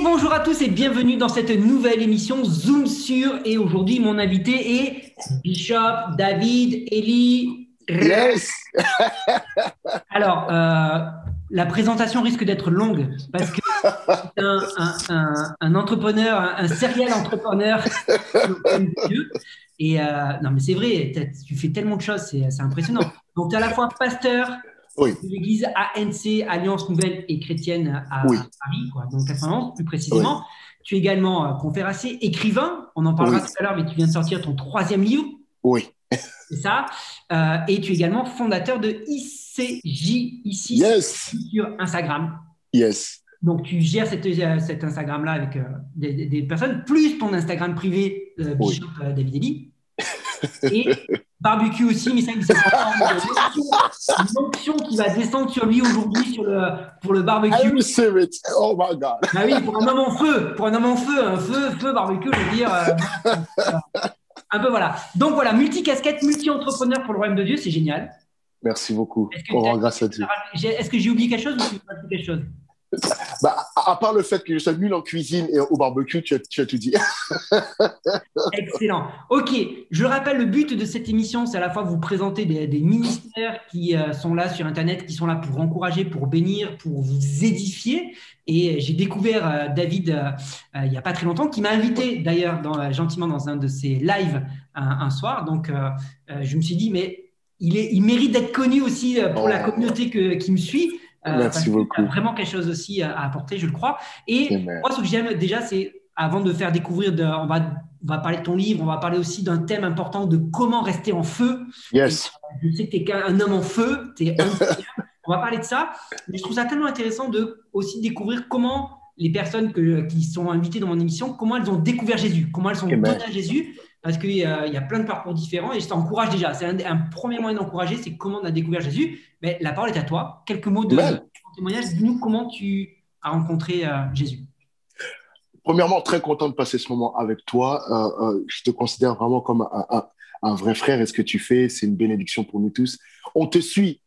Bonjour à tous et bienvenue dans cette nouvelle émission Zoom sur. Et aujourd'hui, mon invité est Bishop David Eli. Yes. Alors, la présentation risque d'être longue parce que c'est un entrepreneur, un serial entrepreneur au royaume de Dieu. Et non, mais c'est vrai, tu fais tellement de choses, c'est impressionnant. Donc, tu es à la fois pasteur Oui, de l'église ANC, Alliance Nouvelle et Chrétienne à oui, Paris, quoi, donc 91 plus oui, précisément. Tu es également conférencier, écrivain, on en parlera oui, tout à l'heure, mais tu viens de sortir ton troisième livre, oui. c'est ça. Et tu es également fondateur de ICJ, ici Yes, sur Instagram. yes. Donc, tu gères cet Instagram-là avec des personnes, plus ton Instagram privé, Oui. Bishop David Eli. Et barbecue aussi, mais ça sera pas une option qui va descendre sur lui aujourd'hui pour le I barbecue. receive it. Oh my God. Ah oui, pour un homme en feu, un feu barbecue, je veux dire, un peu voilà. Donc voilà, multi-casquette, multi-entrepreneur pour le royaume de Dieu, c'est génial. Merci beaucoup. Est-ce que, On rend grâce à Dieu. est-ce que j'ai oublié quelque chose ou tu veux rajouter quelque chose? Bah, à part le fait que je sois nul en cuisine et au barbecue, tu as tout dit. Excellent. Ok, je rappelle, le but de cette émission, c'est à la fois vous présenter des ministères qui sont là sur Internet, qui sont là pour encourager, pour bénir, pour vous édifier. Et j'ai découvert David il n'y a pas très longtemps, qui m'a invité d'ailleurs gentiment dans un de ses lives un soir. Donc, je me suis dit, mais il mérite d'être connu aussi pour la Oh, communauté qui me suit. Parce merci qu'il a beaucoup. vraiment quelque chose aussi à apporter, je le crois. Et Amen. moi, ce que j'aime déjà, c'est avant de faire découvrir, on va parler de ton livre, on va parler aussi d'un thème important de comment rester en feu. Et Yes. je sais que tu es un homme en feu, tu es on va parler de ça. Mais je trouve ça tellement intéressant de aussi découvrir comment les personnes qui sont invitées dans mon émission, comment elles ont découvert Jésus, comment elles sont données Amen. à Jésus. Parce qu'il y a plein de parcours différents et je t'encourage déjà. C'est un premier moyen d'encourager, c'est comment on a découvert Jésus. Mais la parole est à toi. Quelques mots de Amen. témoignage. Dis-nous comment tu as rencontré Jésus. Premièrement, très content de passer ce moment avec toi. Je te considère vraiment comme un vrai frère et ce que tu fais, c'est une bénédiction pour nous tous. On te suit.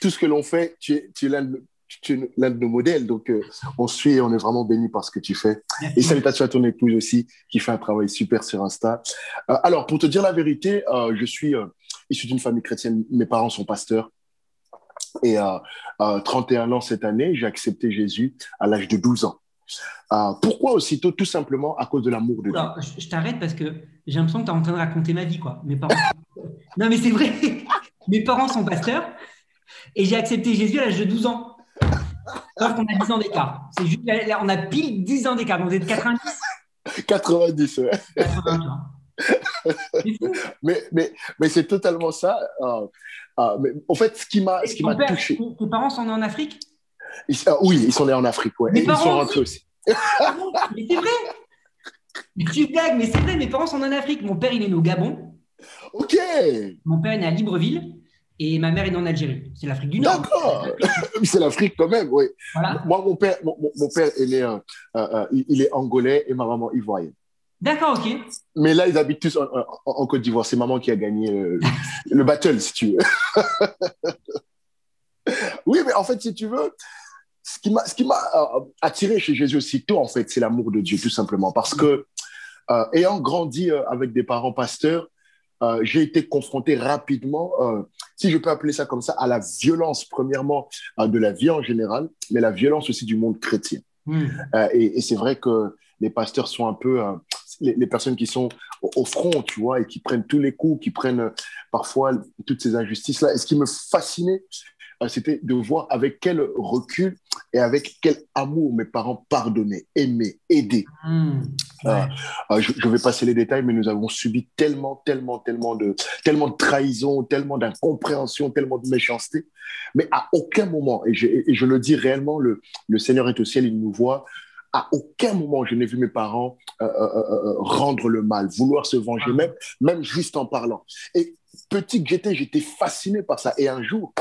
Tout ce que l'on fait, tu es l'un de nos modèles. Donc, on suit et on est vraiment béni par ce que tu fais. Et Merci. salutations à ton épouse aussi, qui fait un travail super sur Insta. Alors, pour te dire la vérité, je suis issu d'une famille chrétienne. Mes parents sont pasteurs. Et 31 ans cette année, j'ai accepté Jésus à l'âge de 12 ans. Pourquoi aussitôt? Tout simplement à cause de l'amour de Dieu. Oula, je t'arrête parce que j'ai l'impression que tu es en train de raconter ma vie, quoi. Mes parents. Non, mais c'est vrai. Mes parents sont pasteurs et j'ai accepté Jésus à l'âge de 12 ans. Sauf qu'on a 10 ans d'écart. C'est juste, là, on a pile 10 ans d'écart. Donc, vous êtes 90, 90, ouais. 80, tu vois. C'est fou. Mais c'est totalement ça. Mais en fait, ce qui Ton m'a père, touché, tes parents sont nés en Afrique? oui, ils sont nés en Afrique, ouais, Mes et ils sont parents rentrés aussi. aussi. Ah bon. Mais c'est vrai. Mais tu blagues, mais c'est vrai, mes parents sont nés en Afrique. Mon père, il est né au Gabon. Ok, Mon père est né à Libreville. Et ma mère est née en Algérie. C'est l'Afrique du Nord. d'accord. C'est l'Afrique quand même, oui. Voilà. Moi, mon père est né, il est angolais et ma maman ivoirienne. D'accord, ok. Mais là, ils habitent tous en Côte d'Ivoire. C'est maman qui a gagné le battle, si tu veux. Oui, mais en fait, si tu veux, ce qui m'a attiré chez Jésus aussitôt, en fait, c'est l'amour de Dieu, tout simplement. Parce que, ayant grandi avec des parents pasteurs, j'ai été confronté rapidement, si je peux appeler ça comme ça, à la violence, premièrement, de la vie en général, mais la violence aussi du monde chrétien. Hmm. Et c'est vrai que les pasteurs sont un peu les personnes qui sont au front, tu vois, et qui prennent tous les coups, qui prennent parfois toutes ces injustices-là. Et ce qui me fascinait, c'était de voir avec quel recul et avec quel amour mes parents pardonnaient, aimaient, aidaient. Hmm. Euh, Ouais. je vais passer les détails, mais nous avons subi tellement de trahison, tellement d'incompréhension, tellement de méchanceté. Mais à aucun moment, et je le dis réellement, le Seigneur est au ciel, il nous voit. À aucun moment, je n'ai vu mes parents rendre le mal, vouloir se venger, Ah. même juste en parlant. Et petit que j'étais fasciné par ça. Et un jour,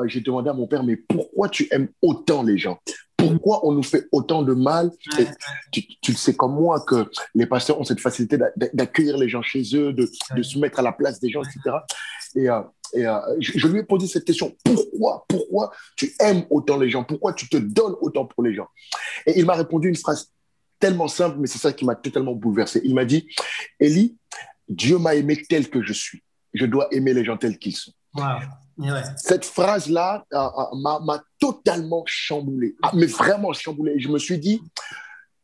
j'ai demandé à mon père, mais pourquoi tu aimes autant les gens? Pourquoi on nous fait autant de mal? Ouais. Et tu le sais comme moi que les pasteurs ont cette facilité d'accueillir les gens chez eux, de se mettre à la place des gens, etc. Je lui ai posé cette question. Pourquoi tu aimes autant les gens? Pourquoi tu te donnes autant pour les gens? Et il m'a répondu une phrase tellement simple, mais c'est ça qui m'a totalement bouleversé. Il m'a dit, Élie, Dieu m'a aimé tel que je suis. Je dois aimer les gens tels qu'ils sont. Wow. Ouais. Cette phrase-là m'a totalement chamboulé, mais vraiment chamboulé. Et je me suis dit,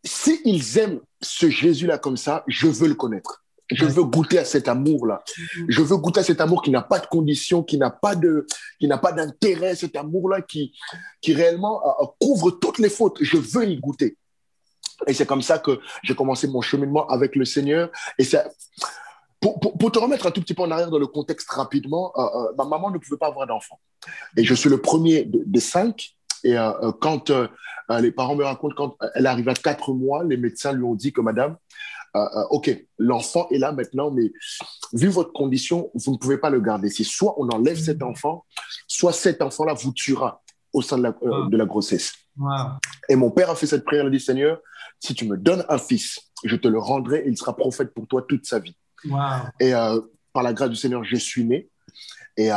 s'ils aiment ce Jésus-là comme ça, je veux le connaître. Je veux goûter à cet amour-là. Je veux goûter à cet amour qui n'a pas de conditions, qui n'a pas d'intérêt, cet amour-là qui réellement couvre toutes les fautes. Je veux y goûter. Et c'est comme ça que j'ai commencé mon cheminement avec le Seigneur. Et ça, pour te remettre un tout petit peu en arrière dans le contexte rapidement, ma maman ne pouvait pas avoir d'enfant. Et je suis le premier des 5. Et quand les parents me racontent, quand elle arrive à 4 mois, les médecins lui ont dit que madame, OK, l'enfant est là maintenant, mais vu votre condition, vous ne pouvez pas le garder. C'est soit on enlève cet enfant, soit cet enfant-là vous tuera au sein de la grossesse. Wow. Et mon père a fait cette prière, il a dit, Seigneur, si tu me donnes un fils, je te le rendrai et il sera prophète pour toi toute sa vie. Wow. Et par la grâce du Seigneur, je suis né. Et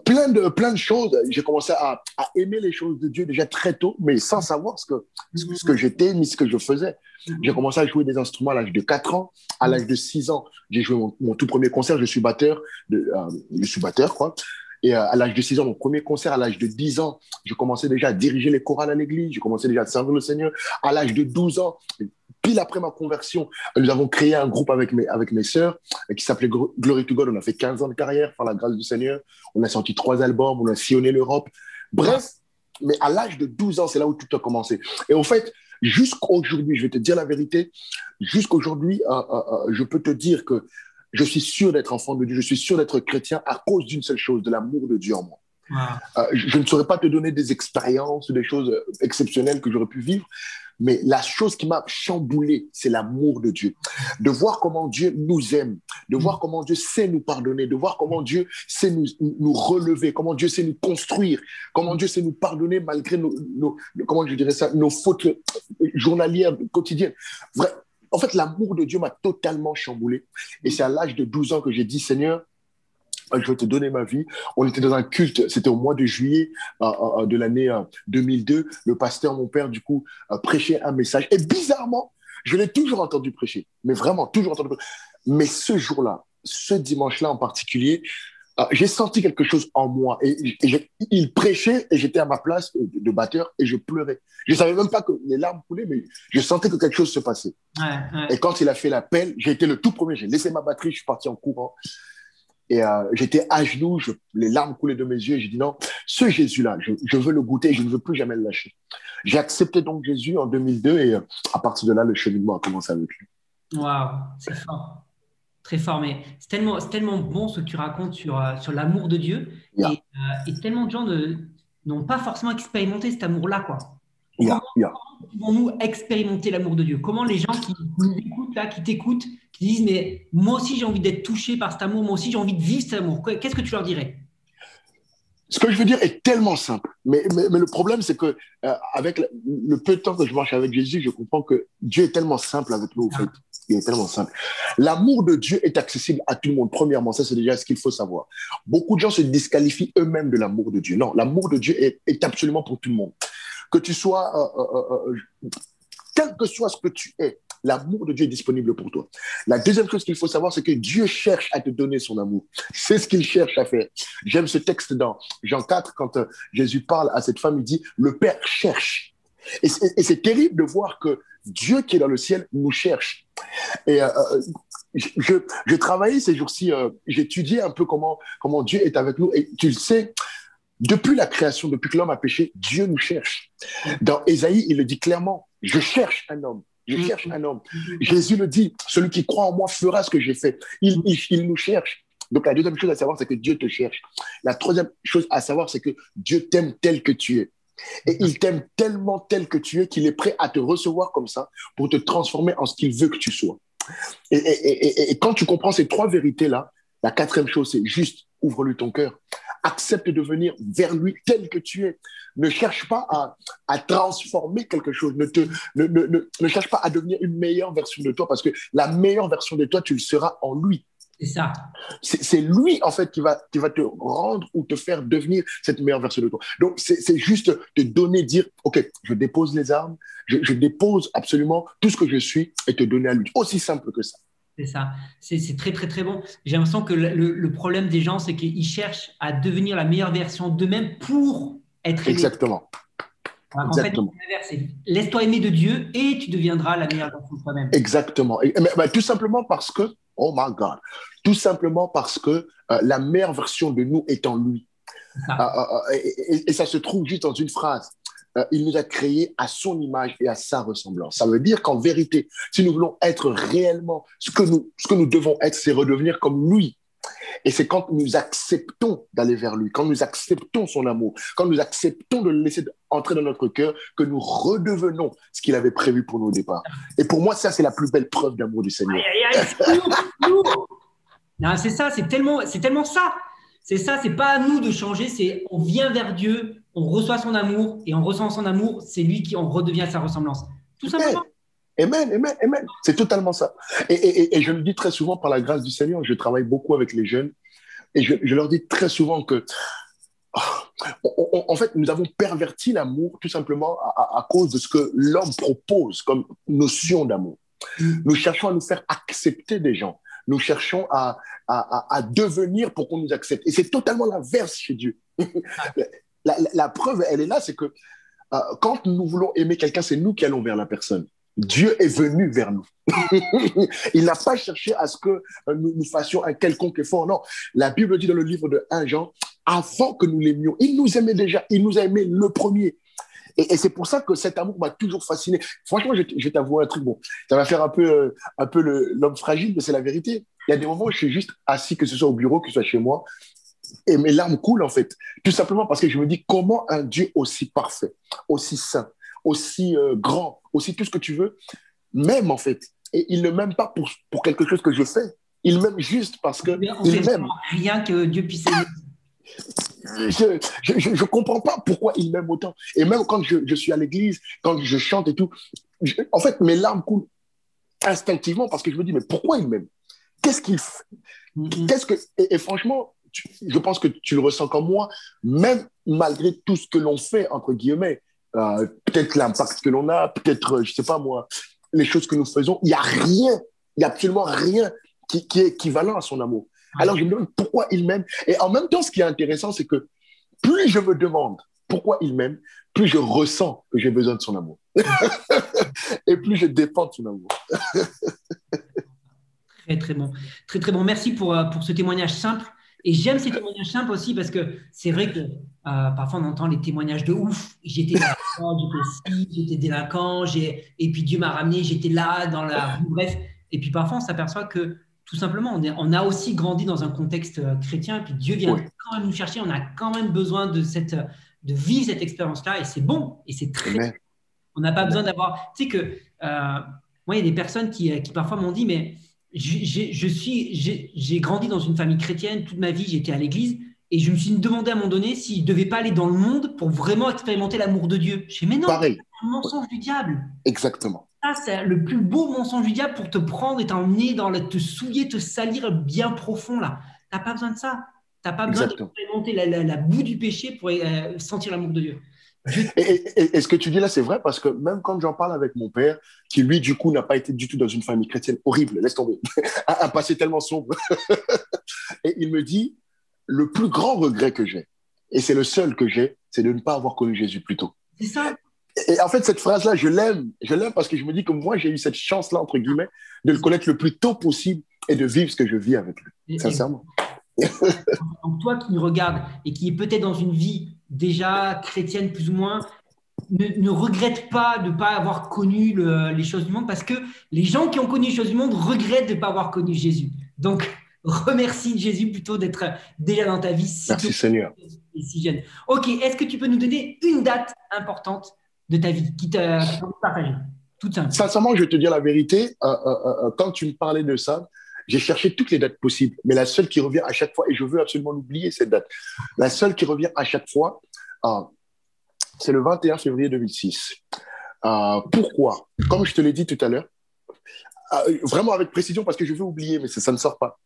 plein de choses. J'ai commencé à aimer les choses de Dieu déjà très tôt, mais sans savoir ce que j'étais ni ce que je faisais. J'ai commencé à jouer des instruments à l'âge de 4 ans. À l'âge de 6 ans, j'ai joué mon tout premier concert. Je suis batteur, quoi. Et à l'âge de 6 ans, mon premier concert, à l'âge de 10 ans, je commençais déjà à diriger les chorales à l'église, je commençais déjà à servir le Seigneur. À l'âge de 12 ans, pile après ma conversion, nous avons créé un groupe avec mes sœurs qui s'appelait Glory to God. On a fait 15 ans de carrière par la grâce du Seigneur. On a sorti 3 albums, on a sillonné l'Europe. Bref, mais à l'âge de 12 ans, c'est là où tout a commencé. Et au fait, jusqu'aujourd'hui, je vais te dire la vérité, jusqu'aujourd'hui, je peux te dire que je suis sûr d'être enfant de Dieu, je suis sûr d'être chrétien à cause d'une seule chose, de l'amour de Dieu en moi. Wow. Je ne saurais pas te donner des expériences, des choses exceptionnelles que j'aurais pu vivre, mais la chose qui m'a chamboulé, c'est l'amour de Dieu. De voir comment Dieu nous aime, de voir comment Dieu sait nous pardonner, de voir comment Dieu sait nous relever, comment Dieu sait nous construire, comment Dieu sait nous pardonner malgré nos fautes journalières, quotidiennes. Vrai. En fait, l'amour de Dieu m'a totalement chamboulé. Et c'est à l'âge de 12 ans que j'ai dit, Seigneur, je vais te donner ma vie. On était dans un culte, c'était au mois de juillet de l'année 2002. Le pasteur, mon père, du coup, prêchait un message. Et bizarrement, je l'ai toujours entendu prêcher, mais vraiment, toujours entendu prêcher. Mais ce jour-là, ce dimanche-là en particulier, j'ai senti quelque chose en moi. Il prêchait et j'étais à ma place de batteur et je pleurais. Je ne savais même pas que les larmes coulaient, mais je sentais que quelque chose se passait. Ouais. Et quand il a fait l'appel, j'ai été le tout premier. J'ai laissé ma batterie, je suis parti en courant. Et j'étais à genoux, les larmes coulaient de mes yeux. Et j'ai dit non, ce Jésus-là, je veux le goûter et je ne veux plus jamais le lâcher. J'ai accepté donc Jésus en 2002 et à partir de là, le cheminement a commencé avec lui. Waouh, c'est fort. Très fort, mais c'est tellement bon ce que tu racontes sur l'amour de Dieu. Yeah. Et tellement de gens n'ont pas forcément expérimenté cet amour-là, quoi. Yeah. Comment pouvons-nous expérimenter l'amour de Dieu? Comment les gens qui nous écoutent, là, qui t'écoutent, qui disent, mais moi aussi j'ai envie d'être touché par cet amour, moi aussi j'ai envie de vivre cet amour. Qu'est-ce que tu leur dirais? Ce que je veux dire est tellement simple. Mais le problème, c'est que avec le peu de temps que je marche avec Jésus, je comprends que Dieu est tellement simple avec nous, en fait. Il est tellement simple. L'amour de Dieu est accessible à tout le monde. Premièrement, ça, c'est déjà ce qu'il faut savoir. Beaucoup de gens se disqualifient eux-mêmes de l'amour de Dieu. Non, l'amour de Dieu est absolument pour tout le monde. Que tu sois, quel que soit ce que tu es, l'amour de Dieu est disponible pour toi. La deuxième chose qu'il faut savoir, c'est que Dieu cherche à te donner son amour. C'est ce qu'il cherche à faire. J'aime ce texte dans Jean 4, quand Jésus parle à cette femme, il dit, le Père cherche. Et c'est terrible de voir que Dieu qui est dans le ciel nous cherche. Et je travaillais ces jours-ci, j'étudiais un peu comment Dieu est avec nous. Et tu le sais, depuis la création, depuis que l'homme a péché, Dieu nous cherche. Dans Ésaïe, il le dit clairement, je cherche un homme. Je cherche un homme. Jésus le dit, celui qui croit en moi fera ce que j'ai fait. Il nous cherche. Donc la deuxième chose à savoir, c'est que Dieu te cherche. La troisième chose à savoir, c'est que Dieu t'aime tel que tu es. Et il t'aime tellement tel que tu es qu'il est prêt à te recevoir comme ça pour te transformer en ce qu'il veut que tu sois. Et quand tu comprends ces trois vérités-là, la quatrième chose, c'est juste ouvre-lui ton cœur. Accepte de venir vers lui tel que tu es. Ne cherche pas à transformer quelque chose. Ne cherche pas à devenir une meilleure version de toi parce que la meilleure version de toi, tu le seras en lui. C'est ça. C'est lui, en fait, qui va te rendre ou te faire devenir cette meilleure version de toi. Donc, c'est juste te donner, dire, OK, je dépose les armes, je dépose absolument tout ce que je suis et te donner à lui. Aussi simple que ça. C'est ça. C'est très, très, très bon. J'ai l'impression que le problème des gens, c'est qu'ils cherchent à devenir la meilleure version d'eux-mêmes pour être aimés. Exactement. Alors qu'en fait, Exactement. c'est laisse-toi aimer de Dieu et tu deviendras la meilleure version de toi-même. Exactement. Mais tout simplement parce que, oh my God, tout simplement parce que la meilleure version de nous est en lui. Et ça se trouve juste dans une phrase. Il nous a créés à son image et à sa ressemblance. Ça veut dire qu'en vérité, si nous voulons être réellement ce que nous devons être, c'est redevenir comme lui. Et c'est quand nous acceptons d'aller vers lui, quand nous acceptons son amour, quand nous acceptons de le laisser entrer dans notre cœur, que nous redevenons ce qu'il avait prévu pour nous au départ. Et pour moi, ça, c'est la plus belle preuve d'amour du Seigneur. C'est lourd. Non, c'est ça, c'est tellement ça. C'est ça, c'est pas à nous de changer, c'est on vient vers Dieu, on reçoit son amour, et en recevant son amour, c'est lui qui en redevient à sa ressemblance. Tout simplement. Amen, amen, amen. C'est totalement ça. Et je le dis très souvent par la grâce du Seigneur, je travaille beaucoup avec les jeunes, et je leur dis très souvent que, en fait, nous avons perverti l'amour tout simplement à cause de ce que l'homme propose comme notion d'amour. Nous cherchons à nous faire accepter des gens. Nous cherchons à devenir pour qu'on nous accepte. Et c'est totalement l'inverse chez Dieu. La preuve, elle est là, c'est que quand nous voulons aimer quelqu'un, c'est nous qui allons vers la personne. Dieu est venu vers nous. Il n'a pas cherché à ce que nous fassions un quelconque effort. Non, la Bible dit dans le livre de 1 Jean, avant que nous l'aimions, il nous aimait déjà, il nous a aimé le premier. Et c'est pour ça que cet amour m'a toujours fasciné. Franchement, je vais t'avouer un truc, bon, ça va faire un peu l'homme fragile, mais c'est la vérité. Il y a des moments où je suis juste assis, que ce soit au bureau, que ce soit chez moi, et mes larmes coulent en fait. Tout simplement parce que je me dis, comment un Dieu aussi parfait, aussi saint, aussi grand, aussi tout ce que tu veux, m'aime en fait. Et il ne m'aime pas pour quelque chose que je fais. Il m'aime juste parce que il m'aime. Rien que Dieu puisse aimer. Je comprends pas pourquoi il m'aime autant. Et même quand je suis à l'église, quand je chante et tout, en fait, mes larmes coulent instinctivement parce que je me dis, mais pourquoi il m'aime? Qu'est-ce qu'il fait? Et franchement, je pense que tu le ressens comme moi, même malgré tout ce que l'on fait, entre guillemets, peut-être l'impact que l'on a, peut-être, je sais pas moi, les choses que nous faisons, il n'y a rien, il n'y a absolument rien qui est équivalent à son amour. Alors je me demande pourquoi il m'aime. Et en même temps, ce qui est intéressant, c'est que plus je me demande pourquoi il m'aime, plus je ressens que j'ai besoin de son amour. Et plus je dépends de son amour. Très, très bon. Très, très bon. Merci pour ce témoignage simple. Et j'aime ces témoignages simples aussi parce que c'est vrai que parfois on entend les témoignages de ouf. J'étais là, j'étais délinquant, et puis Dieu m'a ramené, j'étais là dans la rue, bref. Et puis parfois on s'aperçoit que tout simplement on a aussi grandi dans un contexte chrétien, et puis Dieu vient quand même nous chercher. On a quand même besoin de vivre cette expérience-là, et c'est bon, et c'est très. Amen. On n'a pas besoin d'avoir. Tu sais que moi, il y a des personnes qui parfois m'ont dit, mais j'ai grandi dans une famille chrétienne toute ma vie, j'étais à l'église, et je me suis demandé à un moment donné s'il ne devait pas aller dans le monde pour vraiment expérimenter l'amour de Dieu. Je dis, mais non, pareil. C'est un mensonge du diable. Exactement. Ça, c'est le plus beau mensonge du diable pour te prendre et t'emmener te souiller, te salir bien profond là. Tu n'as pas besoin de ça. Tu n'as pas besoin d'expérimenter la boue du péché pour sentir l'amour de Dieu. Et ce que tu dis là, c'est vrai parce que même quand j'en parle avec mon père, qui lui, du coup, n'a pas été du tout dans une famille chrétienne horrible, laisse tomber, un passé tellement sombre, et il me dit, le plus grand regret que j'ai, et c'est le seul que j'ai, c'est de ne pas avoir connu Jésus plus tôt. C'est ça. Et en fait, cette phrase-là, je l'aime parce que je me dis que moi, j'ai eu cette chance-là, entre guillemets, de le connaître le plus tôt possible et de vivre ce que je vis avec lui, sincèrement. Donc, toi qui me regardes et qui est peut-être dans une vie déjà chrétienne plus ou moins, ne regrette pas de ne pas avoir connu les choses du monde, parce que les gens qui ont connu les choses du monde regrettent de ne pas avoir connu Jésus. Donc, remercie Jésus plutôt d'être déjà dans ta vie. Merci Seigneur. Et si jeune. Ok, est-ce que tu peux nous donner une date importante de ta vie qui t'a partagé? Toute simple. Sincèrement, je vais te dire la vérité. Quand tu me parlais de ça, J'ai cherché toutes les dates possibles, mais la seule qui revient à chaque fois, et je veux absolument l'oublier, cette date, la seule qui revient à chaque fois, c'est le 21 février 2006. Pourquoi? Comme je te l'ai dit tout à l'heure, vraiment avec précision, parce que je veux oublier, mais ça ne sort pas.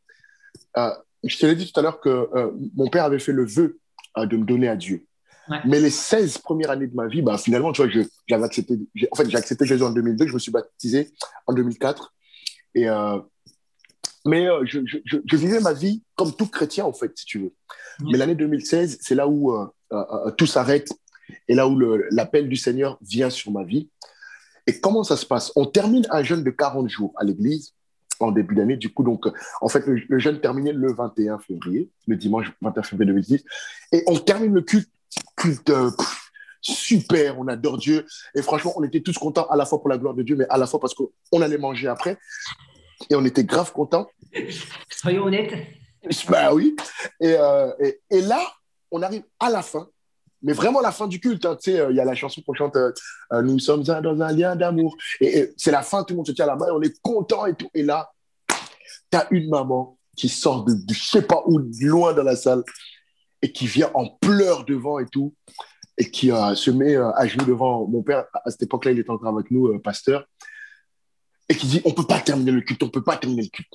Je te l'ai dit tout à l'heure que mon père avait fait le vœu de me donner à Dieu. Ouais. Mais les 16 premières années de ma vie, bah, finalement, tu vois, j'ai accepté Jésus en 2002, je me suis baptisé en 2004. Mais je vivais ma vie comme tout chrétien, en fait, si tu veux. Ouais. Mais l'année 2016, c'est là où tout s'arrête et là où l'appel du Seigneur vient sur ma vie. Et comment ça se passe? On termine un jeûne de 40 jours à l'église en début d'année. Du coup, donc, en fait, le jeûne terminait le 21 février, le dimanche 21 février 2010. Et on termine le culte super, on adore Dieu. Et franchement, on était tous contents à la fois pour la gloire de Dieu, mais à la fois parce qu'on allait manger après. Et on était grave contents. Soyons honnêtes. Bah oui. Et là, on arrive à la fin, mais vraiment la fin du culte. Hein. Tu sais, il y a la chanson qu'on chante Nous sommes dans un lien d'amour. Et c'est la fin, tout le monde se tient à la main, et on est content et tout. Et là, tu as une maman qui sort de je sais pas où, loin dans la salle, et qui vient en pleurs devant et tout, et qui se met à genoux devant mon père. À cette époque-là, il était encore avec nous, pasteur, et qui dit, on peut pas terminer le culte, on peut pas terminer le culte.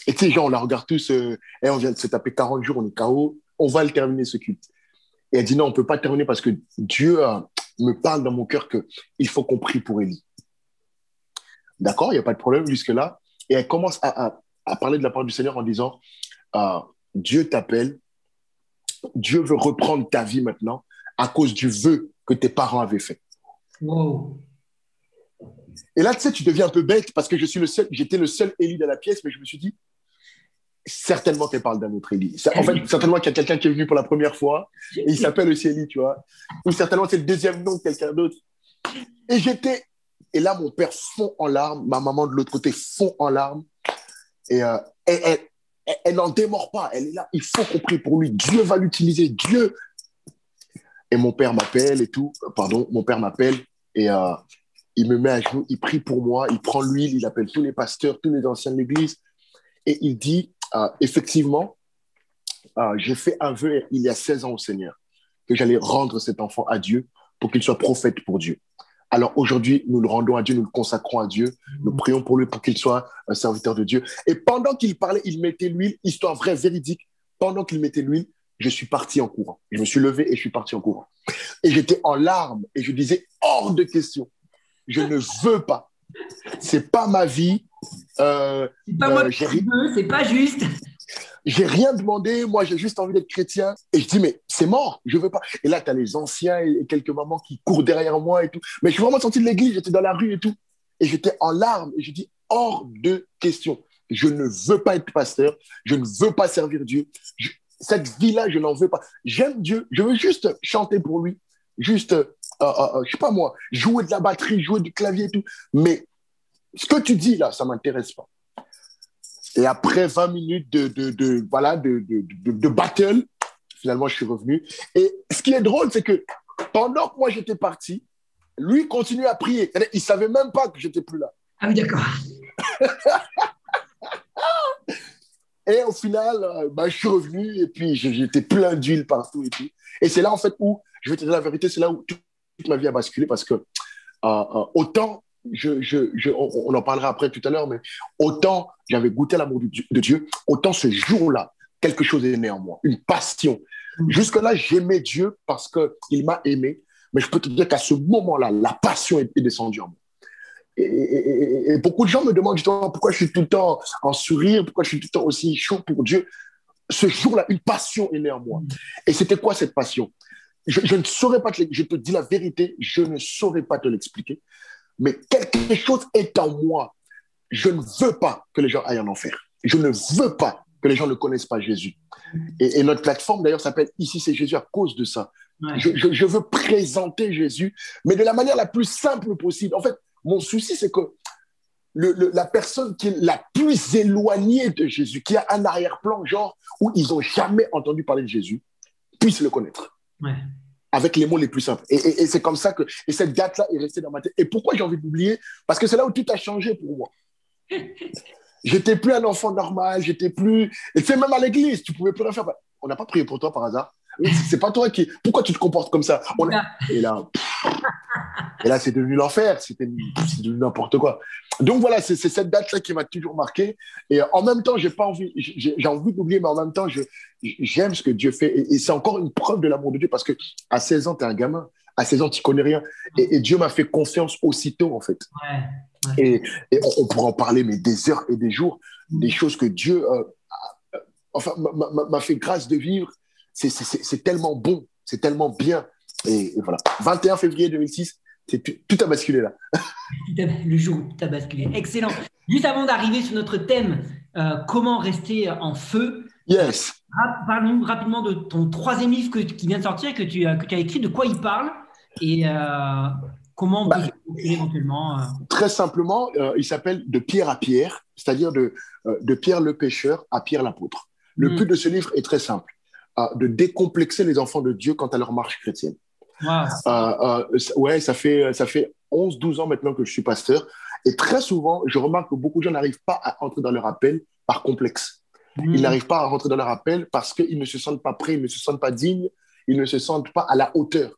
Et tu sais, genre, on la regarde tous, et on vient de se taper 40 jours, on est KO, on va le terminer ce culte. Et elle dit, non, on peut pas terminer parce que Dieu me parle dans mon cœur qu'il faut qu'on prie pour Élie. D'accord, il n'y a pas de problème jusque-là. Et elle commence à parler de la parole du Seigneur en disant, Dieu t'appelle, Dieu veut reprendre ta vie maintenant à cause du vœu que tes parents avaient fait. Wow. Et là, tu sais, tu deviens un peu bête parce que j'étais le seul Élie dans la pièce, mais je me suis dit, certainement qu'elle parle d'un autre Élie. En fait, certainement qu'il y a quelqu'un qui est venu pour la première fois et il s'appelle aussi Élie, tu vois. Ou certainement c'est le deuxième nom de quelqu'un d'autre. Et là, mon père fond en larmes, ma maman de l'autre côté fond en larmes. Et elle n'en démord pas. Elle est là, il faut qu'on prie pour lui. Dieu va l'utiliser, Dieu. Et mon père m'appelle et tout. Mon père m'appelle et il me met à genoux, il prie pour moi, il prend l'huile, il appelle tous les pasteurs, tous les anciens de l'église. Et il dit, effectivement, j'ai fait un vœu il y a 16 ans au Seigneur, que j'allais rendre cet enfant à Dieu pour qu'il soit prophète pour Dieu. Alors aujourd'hui, nous le rendons à Dieu, nous le consacrons à Dieu, nous prions pour lui pour qu'il soit un serviteur de Dieu. Et pendant qu'il parlait, il mettait l'huile, histoire vraie, véridique, pendant qu'il mettait l'huile, je suis parti en courant. Je me suis levé et je suis parti en courant. Et j'étais en larmes et je disais, hors de question, je ne veux pas. C'est pas ma vie. C'est pas moi qui veux, c'est pas juste. J'ai rien demandé, moi j'ai juste envie d'être chrétien. Et je dis, mais c'est mort, je veux pas. Et là, tu as les anciens et quelques mamans qui courent derrière moi et tout. Mais je suis vraiment sorti de l'église, j'étais dans la rue et tout. Et j'étais en larmes et je dis, hors de question. Je ne veux pas être pasteur, je ne veux pas servir Dieu. Cette vie-là, je n'en veux pas. J'aime Dieu, je veux juste chanter pour lui, juste, je sais pas moi, jouer de la batterie, jouer du clavier et tout. Mais ce que tu dis là, ça m'intéresse pas. Et après 20 minutes de battle, finalement, je suis revenu. Et ce qui est drôle, c'est que pendant que moi, j'étais parti, lui continuait à prier. Il ne savait même pas que j'étais plus là. Ah oui, d'accord. Et au final, je suis revenu et puis j'étais plein d'huile partout et tout. Et c'est là, en fait, où, je vais te dire la vérité, c'est là où toute ma vie a basculé parce que autant... on en parlera après tout à l'heure, mais autant j'avais goûté l'amour de Dieu, autant ce jour-là, quelque chose est né en moi, une passion. Jusque-là, j'aimais Dieu parce qu'il m'a aimé, mais je peux te dire qu'à ce moment-là, la passion est descendue en moi. Et beaucoup de gens me demandent justement pourquoi je suis tout le temps en sourire, pourquoi je suis tout le temps aussi chaud pour Dieu. Ce jour-là, une passion est née en moi. Et c'était quoi cette passion? Je ne saurais pas je te dis la vérité, je ne saurais pas te l'expliquer. Mais quelque chose est en moi. Je ne veux pas que les gens aillent en enfer. Je ne veux pas que les gens ne connaissent pas Jésus. Et notre plateforme, d'ailleurs, s'appelle Ici, c'est Jésus à cause de ça. Ouais. Je veux présenter Jésus, mais de la manière la plus simple possible. En fait, mon souci, c'est que la personne qui est la plus éloignée de Jésus, qui a un arrière-plan, genre, où ils n'ont jamais entendu parler de Jésus, puisse le connaître. Ouais. Avec les mots les plus simples. Et c'est comme ça que... Et cette date-là est restée dans ma tête. Et pourquoi j'ai envie d'oublier? Parce que c'est là où tout a changé pour moi. J'étais plus un enfant normal, j'étais plus. Et tu sais, même à l'église, tu pouvais plus rien faire. On n'a pas prié pour toi par hasard. Oui, c'est pas toi qui. Pourquoi tu te comportes comme ça? Et là, c'est devenu l'enfer. C'est devenu n'importe quoi. Donc voilà, c'est cette date-là qui m'a toujours marqué. Et en même temps, j'ai pas envie, j'ai envie d'oublier, mais en même temps, j'aime ce que Dieu fait. Et c'est encore une preuve de l'amour de Dieu parce que à 16 ans, tu es un gamin. À 16 ans, tu connais rien. Et Dieu m'a fait confiance aussitôt, en fait. Ouais, ouais. Et on pourrait en parler, mais des heures et des jours, des choses que Dieu enfin, m'a fait grâce de vivre. C'est tellement bon, c'est tellement bien. Et voilà. 21 février 2006, tout a basculé là. Le jour où tu as basculé. Excellent. Juste avant d'arriver sur notre thème, comment rester en feu, Yes. parlons rapidement de ton troisième livre qui vient de sortir, que tu as écrit, de quoi il parle et comment on peut se procurer éventuellement. Très simplement, il s'appelle De Pierre à Pierre, c'est-à-dire de Pierre le pêcheur à Pierre l'apôtre. Le but de ce livre est très simple, de décomplexer les enfants de Dieu quant à leur marche chrétienne. Wow. Ouais, ça fait 11-12 ans maintenant que je suis pasteur. Et très souvent, je remarque que beaucoup de gens n'arrivent pas à entrer dans leur appel par complexe. Ils n'arrivent pas à rentrer dans leur appel parce qu'ils ne se sentent pas prêts, ils ne se sentent pas dignes, ils ne se sentent pas à la hauteur.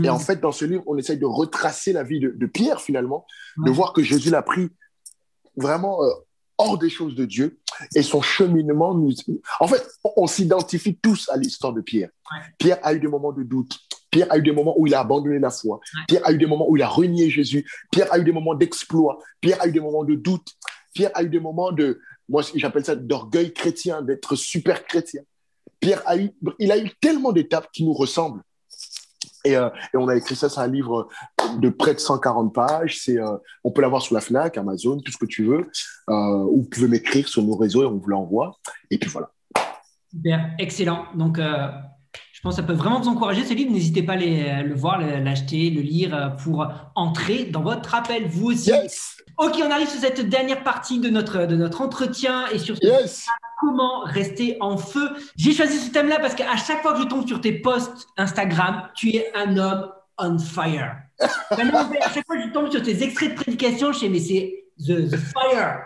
Et en fait, dans ce livre, on essaye de retracer la vie de Pierre, finalement, de voir que Jésus l'a pris vraiment hors des choses de Dieu. Et son cheminement nous... En fait, on s'identifie tous à l'histoire de Pierre. Pierre a eu des moments de doute. Pierre a eu des moments où il a abandonné la foi. Pierre a eu des moments où il a renié Jésus. Pierre a eu des moments d'exploit. Pierre a eu des moments de doute. Pierre a eu des moments de... Moi, j'appelle ça d'orgueil chrétien, d'être super chrétien. Il a eu tellement d'étapes qui nous ressemblent. Et on a écrit ça, c'est un livre de près de 140 pages. On peut l'avoir sur la Fnac, Amazon, tout ce que tu veux. Ou vous pouvez m'écrire sur nos réseaux et on vous l'envoie. Et puis voilà. Super, excellent. Donc, je pense que ça peut vraiment vous encourager ce livre. N'hésitez pas à le voir, l'acheter, le lire pour entrer dans votre appel, vous aussi. Yes. Ok, on arrive sur cette dernière partie de notre entretien et sur comment rester en feu. J'ai choisi ce thème-là parce qu'à chaque fois que je tombe sur tes posts Instagram, tu es un homme on fire. Maintenant, à chaque fois que je tombe sur tes extraits de prédication, je sais, mais c'est the fire.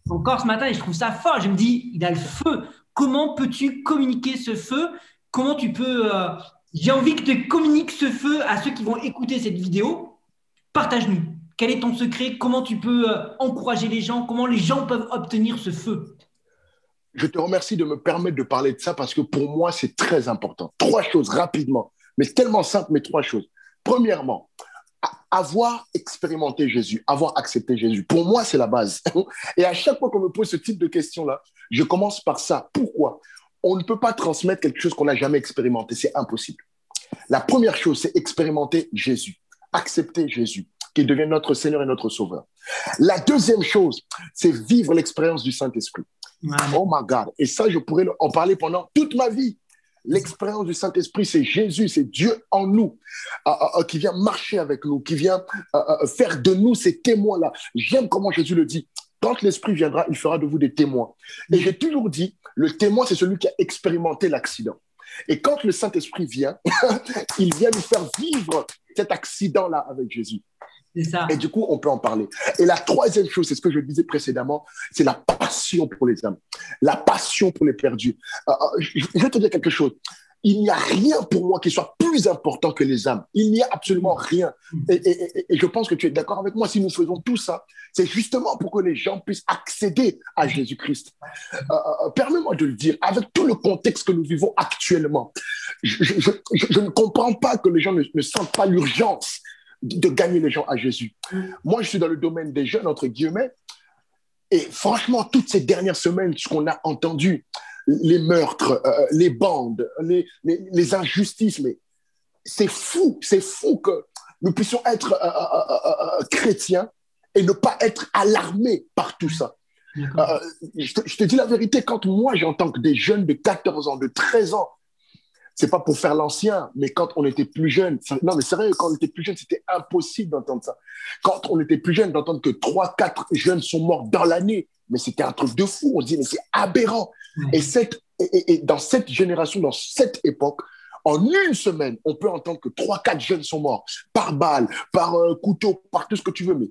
Encore ce matin, et je trouve ça fort. Je me dis, il a le feu. Comment peux-tu communiquer ce feu? Comment tu peux... J'ai envie que tu communiques ce feu à ceux qui vont écouter cette vidéo. Partage-nous. Quel est ton secret? Comment tu peux encourager les gens? Comment les gens peuvent obtenir ce feu? Je te remercie de me permettre de parler de ça parce que pour moi, c'est très important. 3 choses rapidement, mais tellement simple, mais 3 choses. Premièrement, avoir expérimenté Jésus, avoir accepté Jésus. Pour moi, c'est la base. Et à chaque fois qu'on me pose ce type de questions-là, je commence par ça. Pourquoi? On ne peut pas transmettre quelque chose qu'on n'a jamais expérimenté. C'est impossible. La première chose, c'est expérimenter Jésus, accepter Jésus, qu'il devienne notre Seigneur et notre Sauveur. La deuxième chose, c'est vivre l'expérience du Saint-Esprit. Oh my God. Et ça, je pourrais en parler pendant toute ma vie. L'expérience du Saint-Esprit, c'est Jésus, c'est Dieu en nous, qui vient marcher avec nous, qui vient faire de nous ces témoins-là. J'aime comment Jésus le dit. Quand l'Esprit viendra, il fera de vous des témoins. Et j'ai toujours dit, le témoin, c'est celui qui a expérimenté l'accident. Et quand le Saint-Esprit vient, il vient nous faire vivre cet accident-là avec Jésus. C'est ça. Et du coup, on peut en parler. Et la troisième chose, c'est ce que je disais précédemment, c'est la passion pour les âmes, la passion pour les perdus. Je vais te dire quelque chose. Il n'y a rien pour moi qui soit plus important que les âmes. Il n'y a absolument rien. Et je pense que tu es d'accord avec moi. Si nous faisons tout ça, c'est justement pour que les gens puissent accéder à Jésus-Christ. Permets-moi de le dire, avec tout le contexte que nous vivons actuellement, je ne comprends pas que les gens ne sentent pas l'urgence de gagner les gens à Jésus. Moi, je suis dans le domaine des jeunes, entre guillemets, et franchement, toutes ces dernières semaines, ce qu'on a entendu, les meurtres, les bandes, les injustices, mais c'est fou que nous puissions être chrétiens et ne pas être alarmés par tout ça. Je te dis la vérité, quand moi j'entends que des jeunes de 14 ans, de 13 ans, c'est pas pour faire l'ancien, mais quand on était plus jeune, non mais c'est vrai, quand on était plus jeune, c'était impossible d'entendre ça. Quand on était plus jeune, d'entendre que 3-4 jeunes sont morts dans l'année, mais c'était un truc de fou, on se dit mais c'est aberrant. Et dans cette génération, dans cette époque, en une semaine, on peut entendre que 3-4 jeunes sont morts, par balle, par couteau, par tout ce que tu veux,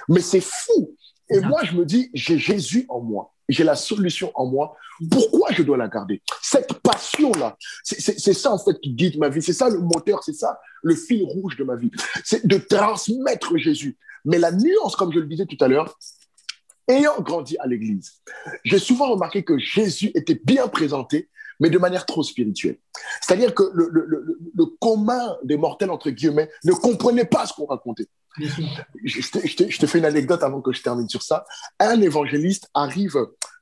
mais c'est fou. Et moi, je me dis, j'ai Jésus en moi. J'ai la solution en moi. Pourquoi je dois la garder? Cette passion-là, c'est ça en fait qui guide ma vie. C'est ça le moteur, c'est ça le fil rouge de ma vie. C'est de transmettre Jésus. Mais la nuance, comme je le disais tout à l'heure, ayant grandi à l'église, j'ai souvent remarqué que Jésus était bien présenté, mais de manière trop spirituelle. C'est-à-dire que le commun des mortels, entre guillemets, ne comprenait pas ce qu'on racontait. Je te fais une anecdote avant que je termine sur ça. Un évangéliste arrive,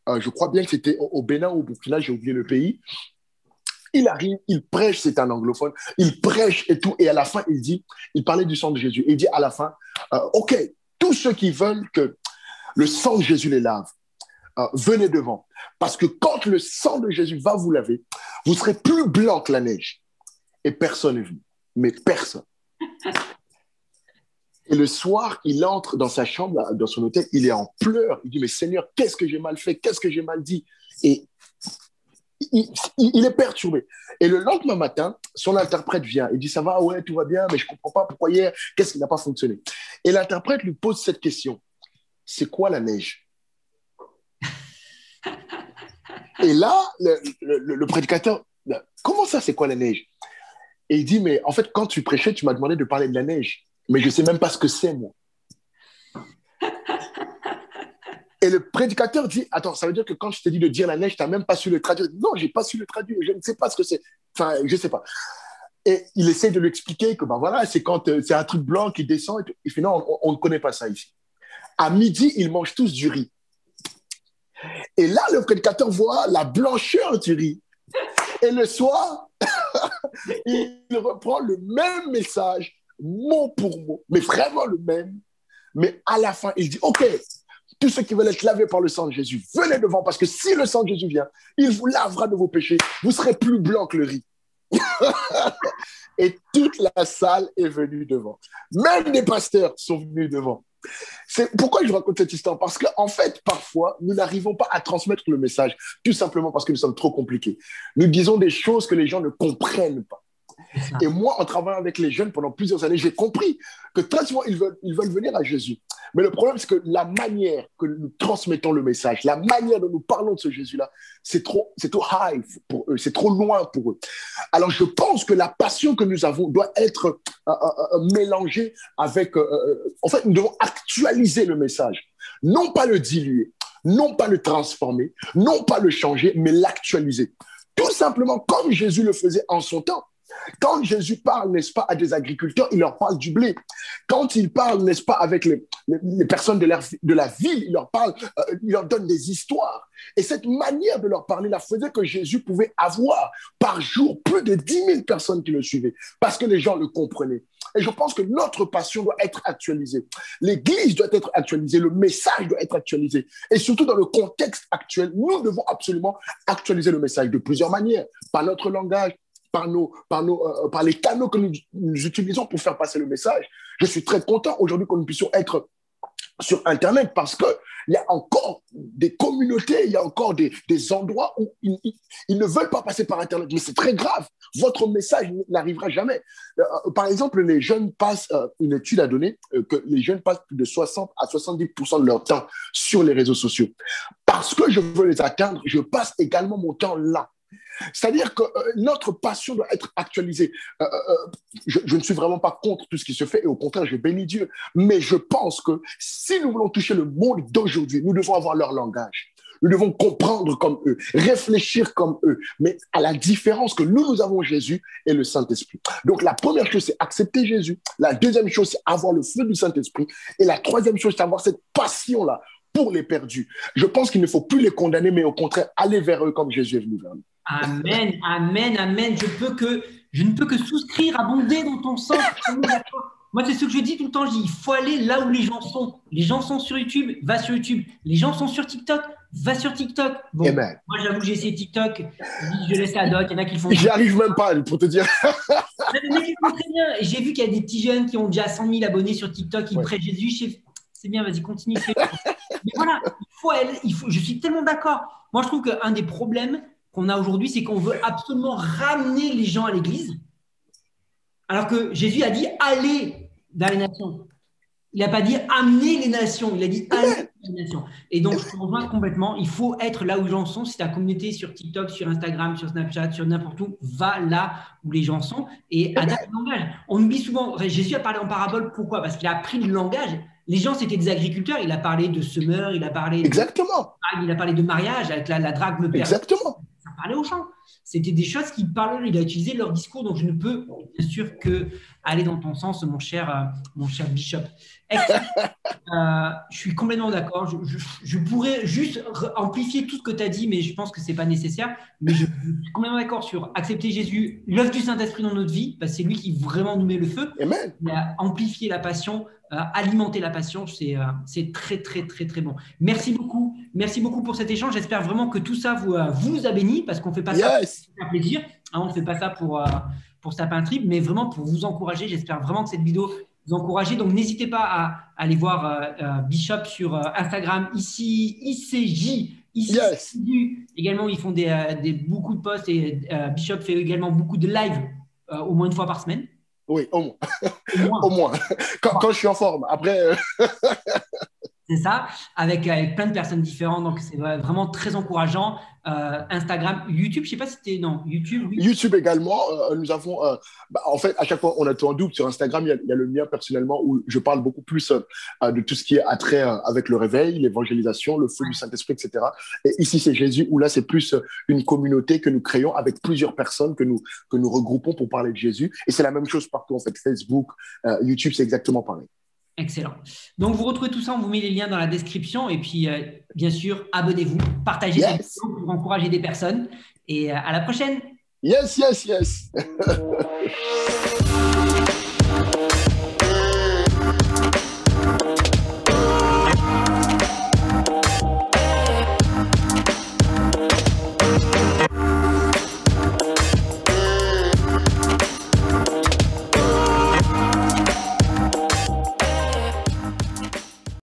je crois bien que c'était au Bénin ou au Burkina, j'ai oublié le pays. Il arrive, il prêche, c'est un anglophone, il prêche et tout, et à la fin, il parlait du sang de Jésus, et il dit à la fin, OK, tous ceux qui veulent que le sang de Jésus les lave, venez devant. Parce que quand le sang de Jésus va vous laver, vous serez plus blanc que la neige. Et personne n'est venu. Mais personne. Et le soir, il entre dans sa chambre, dans son hôtel, il est en pleurs. Il dit, mais Seigneur, qu'est-ce que j'ai mal fait? Qu'est-ce que j'ai mal dit? Et il est perturbé. Et le lendemain matin, son interprète vient. Il dit, ça va, ouais, tout va bien, mais je ne comprends pas pourquoi hier, qu'est-ce qui n'a pas fonctionné? Et l'interprète lui pose cette question. C'est quoi la neige? Et là, le prédicateur, comment ça, c'est quoi la neige? Et il dit, mais en fait, quand tu prêchais, tu m'as demandé de parler de la neige. Mais je ne sais même pas ce que c'est, moi. Et le prédicateur dit, attends, ça veut dire que quand je t'ai dit de dire la neige, tu n'as même pas su le traduire. Non, je n'ai pas su le traduire, je ne sais pas ce que c'est. Enfin, je ne sais pas. Et il essaie de lui expliquer que, ben voilà, c'est quand c'est un truc blanc qui descend. Et puis non, on ne connaît pas ça ici. À midi, ils mangent tous du riz. Et là, le prédicateur voit la blancheur du riz. Et le soir, il reprend le même message, mot pour mot, mais vraiment le même. Mais à la fin, il dit, OK, tous ceux qui veulent être lavés par le sang de Jésus, venez devant, parce que si le sang de Jésus vient, il vous lavera de vos péchés, vous serez plus blanc que le riz. Et toute la salle est venue devant. Même des pasteurs sont venus devant. C'est pourquoi je vous raconte cette histoire, parce qu'en fait, parfois, nous n'arrivons pas à transmettre le message, tout simplement parce que nous sommes trop compliqués. Nous disons des choses que les gens ne comprennent pas. Et moi, en travaillant avec les jeunes pendant plusieurs années, j'ai compris que très souvent, ils veulent venir à Jésus. Mais le problème, c'est que la manière que nous transmettons le message, la manière dont nous parlons de ce Jésus-là, c'est trop high pour eux, c'est trop loin pour eux. Alors, je pense que la passion que nous avons doit être mélangée avec... en fait, nous devons actualiser le message. Non pas le diluer, non pas le transformer, non pas le changer, mais l'actualiser. Tout simplement comme Jésus le faisait en son temps. Quand Jésus parle, n'est-ce pas, à des agriculteurs, il leur parle du blé. Quand il parle, n'est-ce pas, avec les personnes de la ville, il leur parle, il leur donne des histoires. Et cette manière de leur parler là faisait que Jésus pouvait avoir par jour plus de 10 000 personnes qui le suivaient parce que les gens le comprenaient. Et je pense que notre passion doit être actualisée. L'Église doit être actualisée, le message doit être actualisé. Et surtout dans le contexte actuel, nous devons absolument actualiser le message de plusieurs manières, par notre langage, par les canaux que nous utilisons pour faire passer le message. Je suis très content aujourd'hui que nous puissions être sur Internet parce qu'il y a encore des communautés, il y a encore des endroits où ils ne veulent pas passer par Internet. Mais c'est très grave. Votre message n'arrivera jamais. Par exemple, les jeunes passent, une étude a donné que les jeunes passent plus de 60 à 70% de leur temps sur les réseaux sociaux. Parce que je veux les atteindre, je passe également mon temps là. C'est-à-dire que notre passion doit être actualisée. Je ne suis vraiment pas contre tout ce qui se fait et au contraire, je bénis Dieu. Mais je pense que si nous voulons toucher le monde d'aujourd'hui, nous devons avoir leur langage. Nous devons comprendre comme eux, réfléchir comme eux, mais à la différence que nous avons Jésus et le Saint-Esprit. Donc la première chose, c'est accepter Jésus. La deuxième chose, c'est avoir le feu du Saint-Esprit. Et la troisième chose, c'est avoir cette passion-là pour les perdus. Je pense qu'il ne faut plus les condamner, mais au contraire, aller vers eux comme Jésus est venu vers nous. Amen, amen, amen. Je ne peux que souscrire, abonder dans ton sens. Moi, c'est ce que je dis tout le temps. Je dis, il faut aller là où les gens sont. Les gens sont sur YouTube, va sur YouTube. Les gens sont sur TikTok, va sur TikTok. Bon, Amen. moi, j'avoue que j'ai essayé TikTok. Je laisse à Doc. Il y en a qui le font. J'y arrive même pas, pour te dire. Il y en a qui le font très bien. Et j'ai vu qu'il y a des petits jeunes qui ont déjà 100 000 abonnés sur TikTok. Ils prêchent Jésus. C'est bien, vas-y, continue. Mais voilà, je suis tellement d'accord. Moi, je trouve qu'un des problèmes qu'on a aujourd'hui, c'est qu'on veut absolument ramener les gens à l'église, alors que Jésus a dit allez dans les nations. Il n'a pas dit amener les nations, il a dit amener les nations. Et donc, je te rejoins complètement. Il faut être là où les gens sont. Si ta communauté sur TikTok, sur Instagram, sur Snapchat, sur n'importe où, va là où les gens sont et adapte le langage. On oublie souvent, Jésus a parlé en parabole, pourquoi? Parce qu'il a appris le langage. Les gens, c'était des agriculteurs. Il a parlé de semeurs, il a parlé de mariage avec la drague, le père. Exactement. Ça parlait aux gens. C'était des choses qui parlaient, il a utilisé leur discours, donc je ne peux bien sûr que aller dans ton sens, mon cher Bishop. Je suis complètement d'accord. Je pourrais juste amplifier tout ce que tu as dit, mais je pense que ce n'est pas nécessaire. Mais je suis complètement d'accord sur accepter Jésus, l'œuvre du Saint-Esprit dans notre vie, parce que c'est lui qui vraiment nous met le feu. Amen. Amplifier la passion, alimenter la passion, c'est très, très, très, très bon. Merci beaucoup. Merci beaucoup pour cet échange. J'espère vraiment que tout ça vous a béni, parce qu'on ne fait pas ça pour faire plaisir. Hein, on ne fait pas ça pour se taper un trip, mais vraiment pour vous encourager. J'espère vraiment que cette vidéo vous encourage. Donc, n'hésitez pas à aller voir Bishop sur Instagram, ici, ICJ. Ici, également, ils font beaucoup de posts et Bishop fait également beaucoup de live, au moins une fois par semaine. Oui, au moins. Au moins. Quand je suis en forme. Après. C'est ça, avec plein de personnes différentes. Donc, c'est vraiment très encourageant. Instagram, YouTube, je ne sais pas si c'était… Non, YouTube, oui. YouTube également. Nous avons… en fait, à chaque fois, on a tout en double. Sur Instagram, il y a le mien personnellement où je parle beaucoup plus de tout ce qui est attrait avec le réveil, l'évangélisation, le feu du Saint-Esprit, etc. Et ici, c'est Jésus, où là, c'est plus une communauté que nous créons avec plusieurs personnes que nous regroupons pour parler de Jésus. Et c'est la même chose partout. En fait, Facebook, YouTube, c'est exactement pareil. Excellent. Donc, vous retrouvez tout ça, on vous met les liens dans la description. Et puis, bien sûr, abonnez-vous, partagez cette vidéo pour encourager des personnes. Et à la prochaine. Yes.